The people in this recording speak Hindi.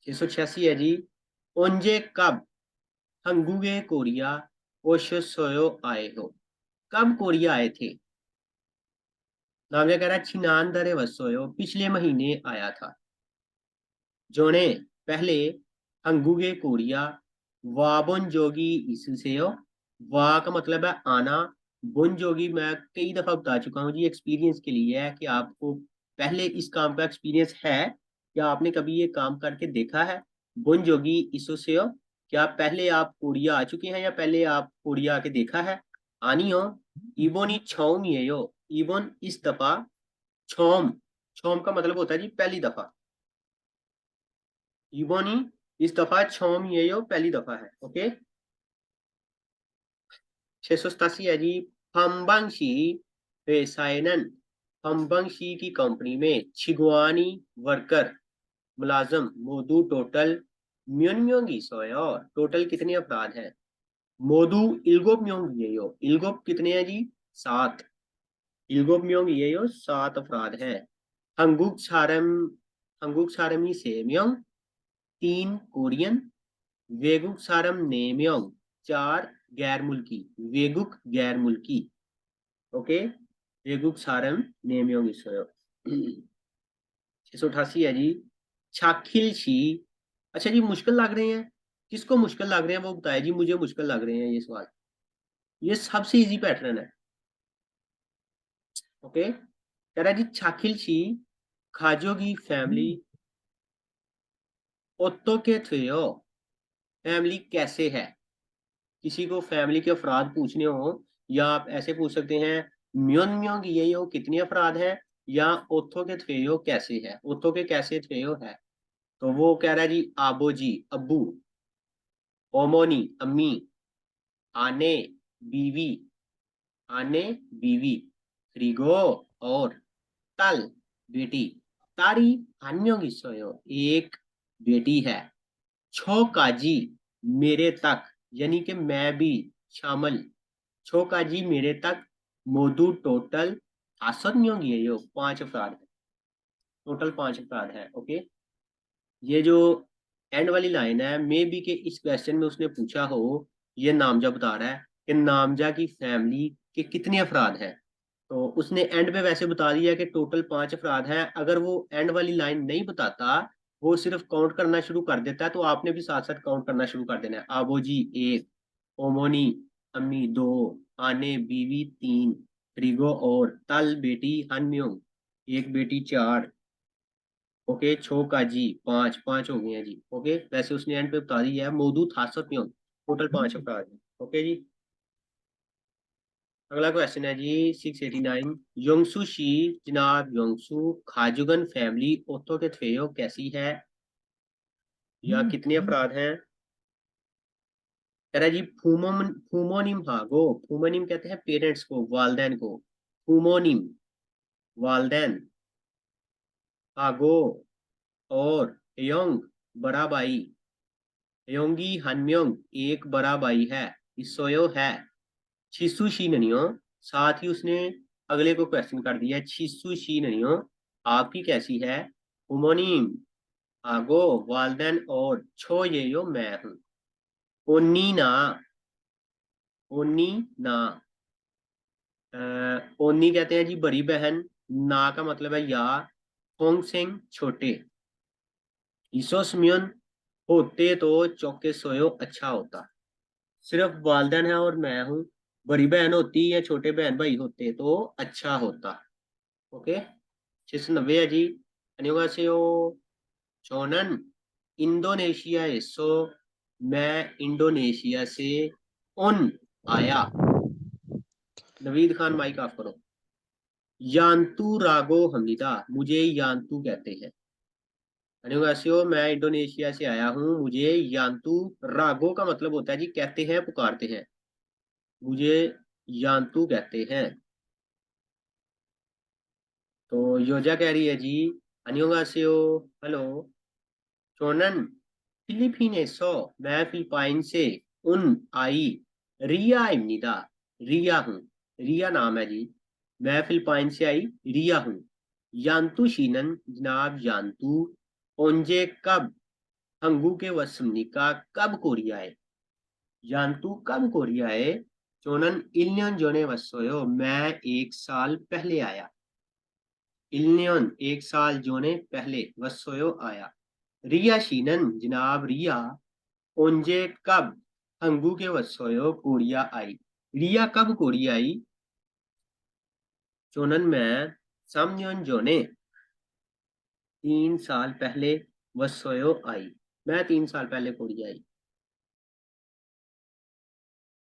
686 है जी। ओंजे कब हंगुगे कोरिया ओशोसोयो आए हो। कब कोरिया आए थे। नाव्या कह रहा है छिनानदरे वसोयो पिछले महीने आया था। जोने पहले हंगुगे कोरिया वाबुन जोगी इसुसेयो। वा का मतलब है आना। बुन जोगी मैं कई दफा बता चुका हूँ जी, एक्सपीरियंस के लिए है कि आपको पहले इस काम का एक्सपीरियंस है या आपने कभी ये काम करके देखा है। बुन जोगी इसुसेयो, क्या पहले आप कोरिया आ चुके हैं या पहले आप कोरिया आके देखा है। आनी हो इबोनी छौम ये यो। इबोन इस दफा। छौम, छौम का मतलब होता है जी पहली दफा। इबोनी इस दफा छौम ये यो पहली दफा है। ओके। 687 है जी। फम्बंगशी पेसाइनन। फम्बंगशी की कंपनी में छिगवानी वर्कर मुलाजम मोदू टोटल म्योनम्योंगी सोयो। टोटल कितने अपराध हैं। मोदू इल्गोप म्योंग ये यो। इल्गोप कितने हैं जी। 7। इल्गोप म्योंग ये यो 7 अपराध हैं। हंगुक सारम, हंगुक सारमी सेम्योंग 3 कोरियन। वेगुक सारम नेम्योंग 4 गैर मुल्की। वेगुक गैर मुल्की। ओके। वेगुक सारम नेम्योंग इसोयो। 688 है जी। छाखिल शी। अच्छा जी, मुश्किल लग रहे हैं। किसको मुश्किल लग रहे हैं वो बताए जी। मुझे मुश्किल लग रहे हैं ये सवाल। ये सबसे इजी पैटर्न है। ओके। कह रहा है जी छाखिल शी खाजो की फैमिली ओत्तो के थेयो। फैमिली कैसे है। किसी को फैमिली के अफराद पूछने हो या आप ऐसे पूछ सकते हैं म्योन म्योंग ये यो कितने अफराद हैं, या ओथो के थेयो कैसे है। ओथो के कैसे थेयो है। तो वो कह रहा है जी आबो जी अब्बू। ओमोनी अम्मी। आने बीवी। आने बीवी। रिगो और तल बेटी। तारी अन्यों की सोयो एक बेटी है। छो काजी मेरे तक, यानी कि मैं भी शामिल। छो काजी मेरे तक मोदू टोटल आसन्यों की है यो 5 अफराद है। टोटल 5 अफराद है। ओके। ये जो एंड वाली लाइन है मे बी के इस क्वेश्चन में उसने पूछा हो। ये नामजा बता रहा है कि नामजा की फैमिली के कितने अफराद हैं। तो उसने एंड पे वैसे बता दिया कि टोटल 5 अफराद हैं। अगर वो एंड वाली लाइन नहीं बताता, वो सिर्फ काउंट करना शुरू कर देता है, तो आपने भी साथ साथ काउंट करना शुरू कर देना है। आबोजी 1, ओमोनी अम्मी 2, आने बीवी 3, रिगो और तल बेटी हनम्योंग एक बेटी 4। ओके। छो का जी 5, 5 हो गए हैं जी। ओके। वैसे उसने एंड पे बता दिया है मोदू थासत टोटल 5 अफराद हैं। ओके जी। अगला क्वेश्चन है जी 689। योंगसू शी जनाब योंगसू खाजुगन फैमिली ओतो के थेयो कैसी है, या कितने अफराद हैं। कह रहा है जी फूमोनिम हागो। फूमोनिम कहते हैं पेरेंट्स को, वालदेन को। फूमोनिम वालदेन। हागो और योंग बड़ा भाई। योंगी हनम्योंग एक बड़ा भाई है। इसोयो है। छिसु शी ननियो। साथ ही उसने अगले को क्वेश्चन कर दिया है छिसु शी ननियो आपकी कैसी है। उमोनीम आगो वालदेन और छो ये यो मैं हूँ। ओनी ना। ओनी ना। ओनी कहते हैं जी बड़ी बहन। ना का मतलब है या। होंग सेंग छोटे। ईसोसमियन होते तो चौके सोयो अच्छा होता। सिर्फ वालदेन है और मैं हूँ। बड़ी बहन होती या छोटे बहन भाई होते तो अच्छा होता। ओके। 690 है जी। 안녕하세요 저는 इंडोनेशिया सो मैं इंडोनेशिया से उन आया। नवीद खान माइक ऑफ करो। यान्तु रागो हमीदा मुझे यान्तु कहते हैं। अन्योगासियो मैं इंडोनेशिया से आया हूँ मुझे यान्तु रागो का मतलब होता है जी कहते हैं पुकारते हैं। मुझे यान्तु कहते हैं। तो योजा कह रही है जी अन्योगासियो हेलो चोनन फिलीपीनेसो मैं फिलिपाइन से उन आई। रिया इम्निदा रिया हूँ। रिया नाम है जी। मैं फिलिपाइन से आई रिया हूँ। यान्तु शीनन जनाब यान्तु ओंजे कब हंगू के वसमनिका कब कोरियाए? जानतू कब कोरियाए? जोनन 1년 전에 왔어요. मैं 1 साल पहले आया। 1년 1 साल जोने पहले वसोयो आया। रिया शीनन जनाब रिया ओंजे कब हंगू के वसोयो कोरिया आई। रिया कब कोरिया आई? जोनन में 3년 전에 3 साल पहले वसोयो आई। मैं 3 साल पहले कोरिया आई।